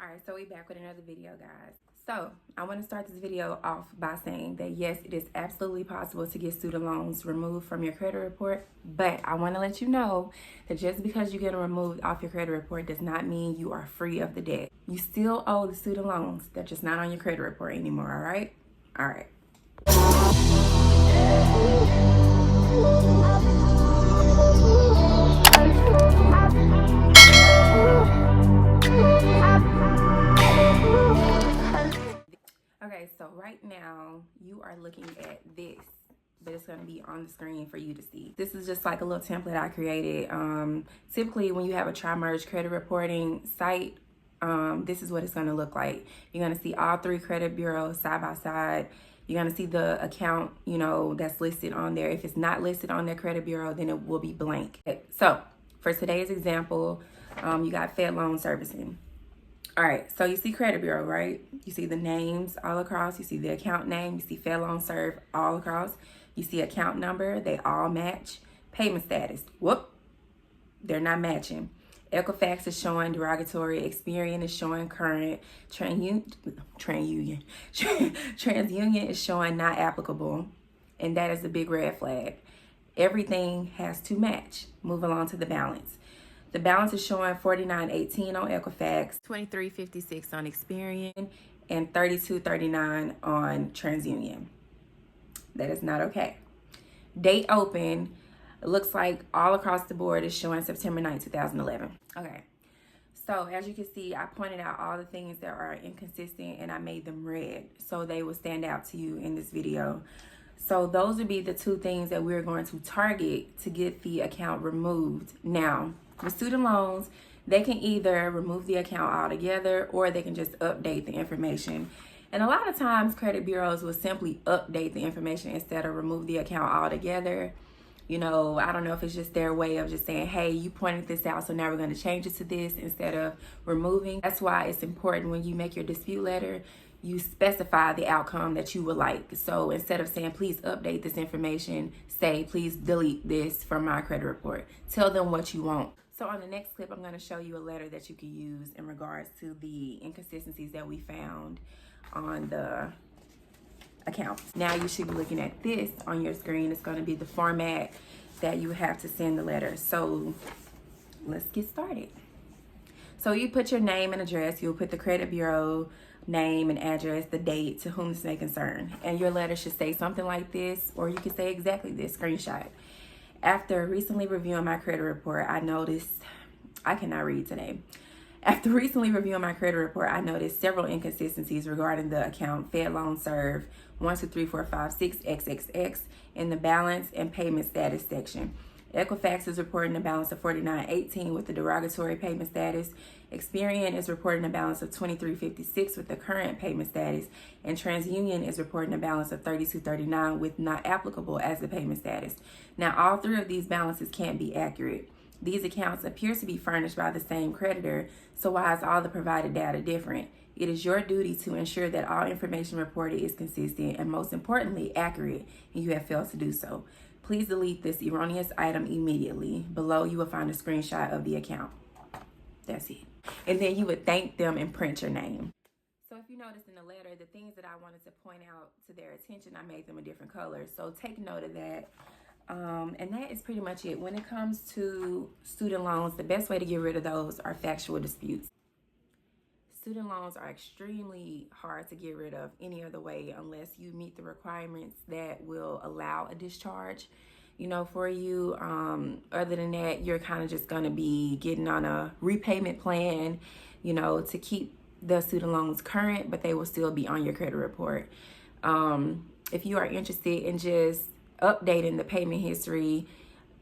Alright, so we back with another video, guys. So I want to start this video off by saying that yes, it is absolutely possible to get student loans removed from your credit report, but I want to let you know that just because you get them removed off your credit report does not mean you are free of the debt. You still owe the student loans. They're just not on your credit report anymore. All right. Okay, so right now you are looking at this, but it's going to be on the screen for you to see. This is just like a little template I created. Typically when you have a tri-merge credit reporting site, this is what it's going to look like. You're going to see all three credit bureaus side by side. You're going to see the account, that's listed on there. If it's not listed on their credit bureau, then it will be blank. Okay, so for today's example, you got Fed Loan Servicing. All right, so you see credit bureau, right? You see the names all across. You see the account name. You see Fed Loan Serve all across. You see account number. They all match. Payment status. Whoop. They're not matching. Equifax is showing derogatory. Experian is showing current. TransUnion is showing not applicable. And that is a big red flag. Everything has to match. Move along to the balance. The balance is showing $49.18 on Equifax, $23.56 on Experian, and $32.39 on TransUnion. That is not okay. Date open, it looks like all across the board is showing September 9, 2011. Okay, so as you can see, I pointed out all the things that are inconsistent and I made them red so they will stand out to you in this video. So those would be the two things that we're going to target to get the account removed. Now, with student loans, they can either remove the account altogether or they can just update the information. And a lot of times credit bureaus will simply update the information instead of remove the account altogether. I don't know if it's just their way of just saying, hey, you pointed this out, so now we're going to change it to this instead of removing. That's why it's important when you make your dispute letter, you specify the outcome that you would like. So instead of saying, please update this information, say, please delete this from my credit report. Tell them what you want. So on the next clip, I'm going to show you a letter that you can use in regards to the inconsistencies that we found on the account. Now you should be looking at this on your screen. It's going to be the format that you have to send the letter. So let's get started. So you put your name and address. You'll put the credit bureau name and address, the date, to whom this may concern. And your letter should say something like this, or you can say exactly this, screenshot. After recently reviewing my credit report, I noticed, I cannot read today. After recently reviewing my credit report, I noticed several inconsistencies regarding the account Fed Loan Serve 123456XXX in the balance and payment status section. Equifax is reporting a balance of $49.18 with the derogatory payment status. Experian is reporting a balance of $23.56 with the current payment status. And TransUnion is reporting a balance of $32.39 with not applicable as the payment status. Now, all three of these balances can't be accurate. These accounts appear to be furnished by the same creditor, so why is all the provided data different? It is your duty to ensure that all information reported is consistent and, most importantly, accurate, and you have failed to do so. Please delete this erroneous item immediately. Below, you will find a screenshot of the account. That's it. And then you would thank them and print your name. So if you notice in the letter, the things that I wanted to point out to their attention, I made them a different color. So take note of that. And that is pretty much it. When it comes to student loans, the best way to get rid of those are factual disputes. Student loans are extremely hard to get rid of any other way unless you meet the requirements that will allow a discharge, for you. Other than that, you're kind of just going to be getting on a repayment plan, to keep the student loans current, but they will still be on your credit report. If you are interested in just updating the payment history,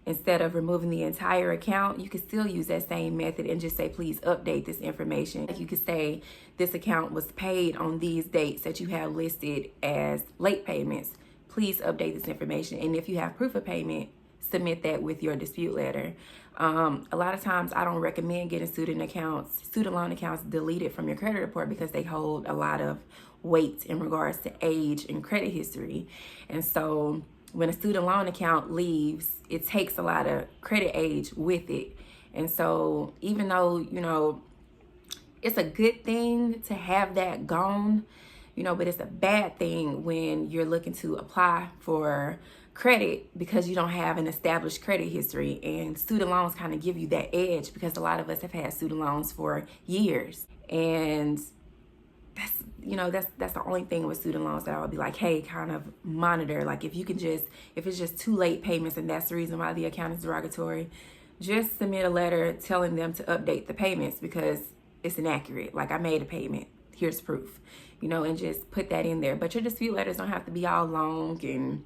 instead of removing the entire account, you can still use that same method and just say, please update this information. You could say this account was paid on these dates that you have listed as late payments. Please update this information. And if you have proof of payment, submit that with your dispute letter. A lot of times I don't recommend getting student loan accounts deleted from your credit report because they hold a lot of weight in regards to age and credit history. And so when a student loan account leaves, it takes a lot of credit age with it. And so even though, it's a good thing to have that gone, you know, but it's a bad thing when you're looking to apply for credit because you don't have an established credit history. And student loans kind of give you that edge because a lot of us have had student loans for years. And that's, you know, that's the only thing with student loans that I would be like, hey, kind of monitor. Like if it's just too late payments and that's the reason why the account is derogatory, just submit a letter telling them to update the payments because it's inaccurate. Like I made a payment, here's proof, you know, and just put that in there. But your dispute letters don't have to be all long and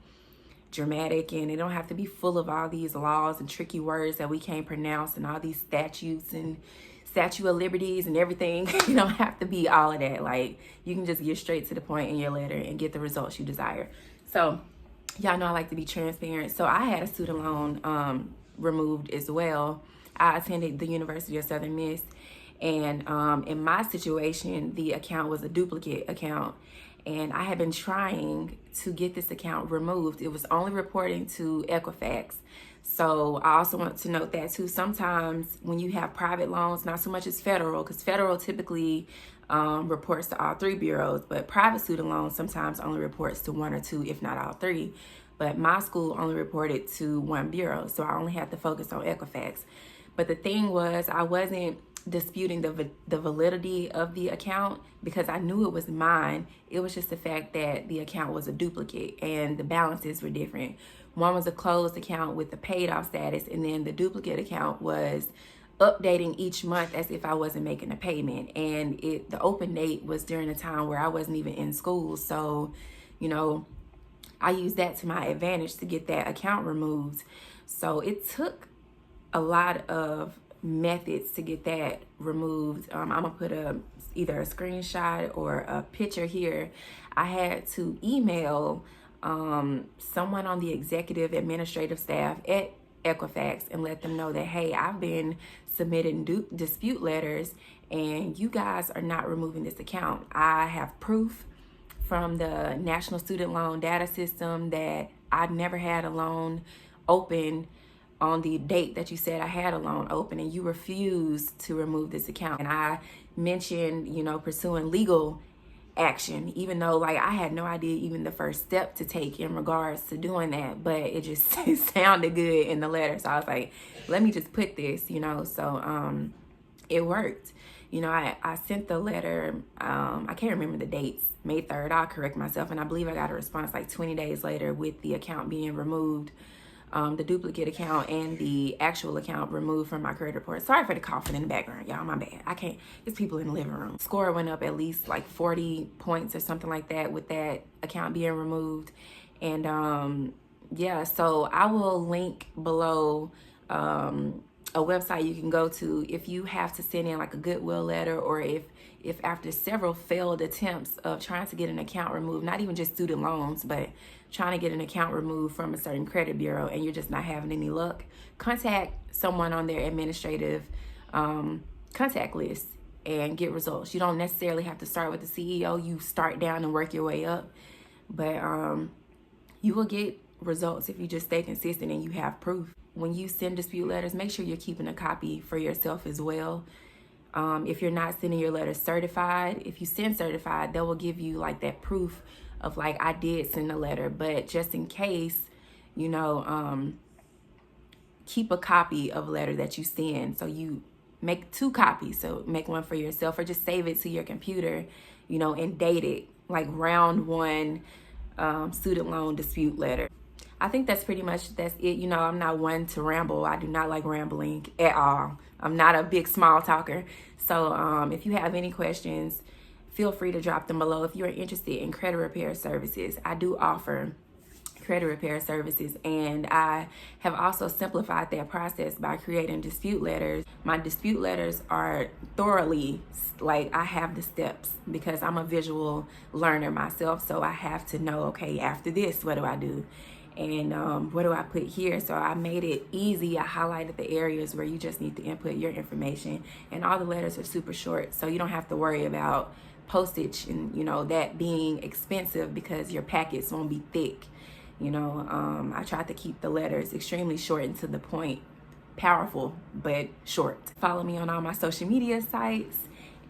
dramatic, and it don't have to be full of all these laws and tricky words that we can't pronounce and all these statutes and Statue of Liberties and everything. You don't have to be all of that. Like you can just get straight to the point in your letter and get the results you desire. So y'all know I like to be transparent. So I had a student loan removed as well. I attended the University of Southern Miss, and in my situation, the account was a duplicate account, and I had been trying to get this account removed. It was only reporting to Equifax. So I also want to note that too, sometimes when you have private loans, not so much as federal, because federal typically reports to all three bureaus, but private student loans sometimes only reports to one or two, if not all three. But my school only reported to one bureau, so I only had to focus on Equifax. But the thing was, I wasn't disputing the validity of the account because I knew it was mine. It was just the fact that the account was a duplicate and the balances were different. One was a closed account with the paid off status, and then the duplicate account was updating each month as if I wasn't making a payment. And the open date was during a time where I wasn't even in school. So, you know, I used that to my advantage to get that account removed. So it took a lot of methods to get that removed. I'm gonna put either a screenshot or a picture here. I had to email someone on the executive administrative staff at Equifax and let them know that, hey, I've been submitting dispute letters and you guys are not removing this account. I have proof from the National Student Loan Data System that I've never had a loan open on the date that you said I had a loan open, and you refused to remove this account. And I mentioned, you know, pursuing legal action, even though like I had no idea even the first step to take in regards to doing that, but it just it sounded good in the letter. So I was like, let me just put this, you know. So it worked. You know, I sent the letter, I can't remember the dates, May 3rd, I'll correct myself, and I believe I got a response like 20 days later with the account being removed, the duplicate account and the actual account removed from my credit report. Sorry for the coughing in the background, y'all, my bad. I can't, it's people in the living room. Score went up at least like 40 points or something like that with that account being removed. And yeah, so I will link below a website you can go to if you have to send in like a goodwill letter, or if after several failed attempts of trying to get an account removed, not even just student loans, but trying to get an account removed from a certain credit bureau and you're just not having any luck, contact someone on their administrative contact list and get results. You don't necessarily have to start with the CEO. You start down and work your way up, but you will get results if you just stay consistent and you have proof. When you send dispute letters, make sure you're keeping a copy for yourself as well. If you're not sending your letters certified, if you send certified, they will give you like that proof of like, I did send a letter. But just in case, you know, keep a copy of a letter that you send. So you make 2 copies. So make one for yourself, or just save it to your computer, you know, and date it like round 1 student loan dispute letter. I think that's it. You know, I'm not one to ramble. I do not like rambling at all. I'm not a big small talker. So if you have any questions, feel free to drop them below. If you're interested in credit repair services, I do offer credit repair services, and I have also simplified that process by creating dispute letters. My dispute letters are thoroughly, like, I have the steps because I'm a visual learner myself, so I have to know, okay, after this, what do I do? And what do I put here? So I made it easy. I highlighted the areas where you just need to input your information, and all the letters are super short, so you don't have to worry about postage and, you know, that being expensive because your packets won't be thick. You know, I tried to keep the letters extremely short and to the point, powerful but short. Follow me on all my social media sites,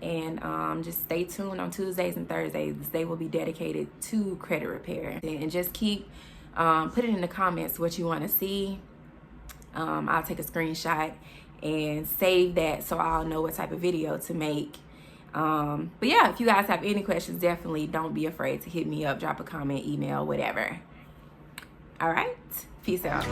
And just stay tuned on Tuesdays and Thursdays. They will be dedicated to credit repair. And just keep put it in the comments what you want to see. I'll take a screenshot and save that so I'll know what type of video to make. But yeah, if you guys have any questions, definitely don't be afraid to hit me up, drop a comment, email, whatever. All right, peace out.